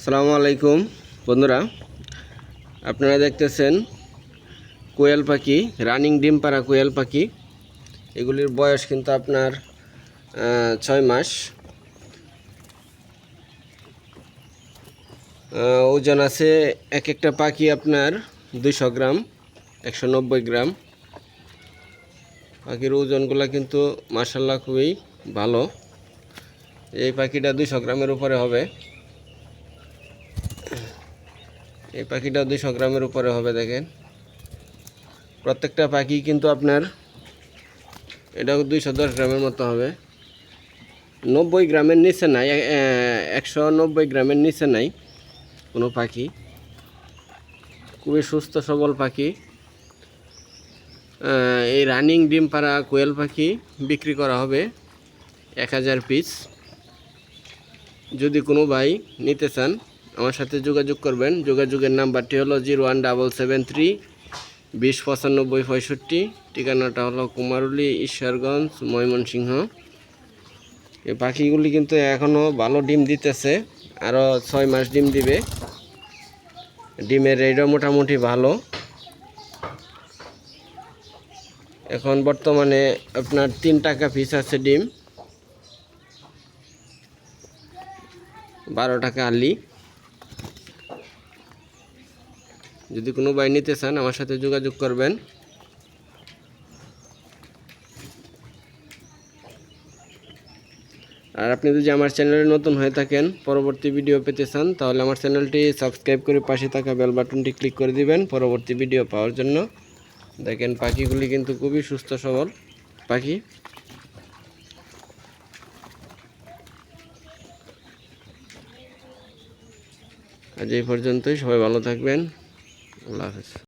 আসসালামু আলাইকুম বন্ধুরা, আপনারা দেখতেছেন কোয়েল পাখি, রানিং ডিম পাড়া কোয়েল পাখি। এগুলির বয়স কিন্তু আপনার 6 মাস। ওজন আছে এক একটা পাখি আপনার 200 গ্রাম, 190 গ্রাম। পাখির ওজনগুলো কিন্তু মাশাআল্লাহ খুবই ভালো। এই পাখিটা 200 গ্রামের উপরে হবে। এই পাখিটা 200 গ্রামের উপরে হবে। দেখেন, প্রত্যেকটা পাখি কিন্তু আপনার এটাও 210 গ্রামের মতো হবে। 90 গ্রামের নিচে নাই, 190 গ্রামের নিচে নাই কোনো পাখি। খুবই সুস্থ সবল পাখি। এই রানিং ডিম পাড়া কোয়েল পাখি বিক্রি করা হবে 1000 পিস। যদি কোনো ভাই নিতে চান আমার সাথে যোগাযোগ করবেন। যোগাযোগের নাম্বারটি হলো 01773 20 95 65। ঠিকানাটা হলো কুমারুলি, ঈশ্বরগঞ্জ, ময়মনসিংহ। এই পাখিগুলি কিন্তু এখনও ভালো ডিম দিতেছে, আরও 6 মাস ডিম দিবে। ডিমের রেটও মোটামুটি ভালো। এখন বর্তমানে আপনার 3 টাকা পিস আছে ডিম, 12 টাকা আলি। যদি কোনো ভাই নিতে চান আমার সাথে যোগাযোগ করবেন। আর আপনি যদি আমার চ্যানেলে নতুন হয়ে থাকেন, পরবর্তী ভিডিও পেতে চান, তাহলে আমার চ্যানেলটি সাবস্ক্রাইব করে পাশে থাকা বেল বাটনটি ক্লিক করে দিবেন পরবর্তী ভিডিও পাওয়ার জন্য। দেখেন, পাখিগুলি কিন্তু খুবই সুস্থ সবল পাখি। আজ এই পর্যন্তই। সবাই ভালো থাকবেন। আল্লাহ হাফেজ।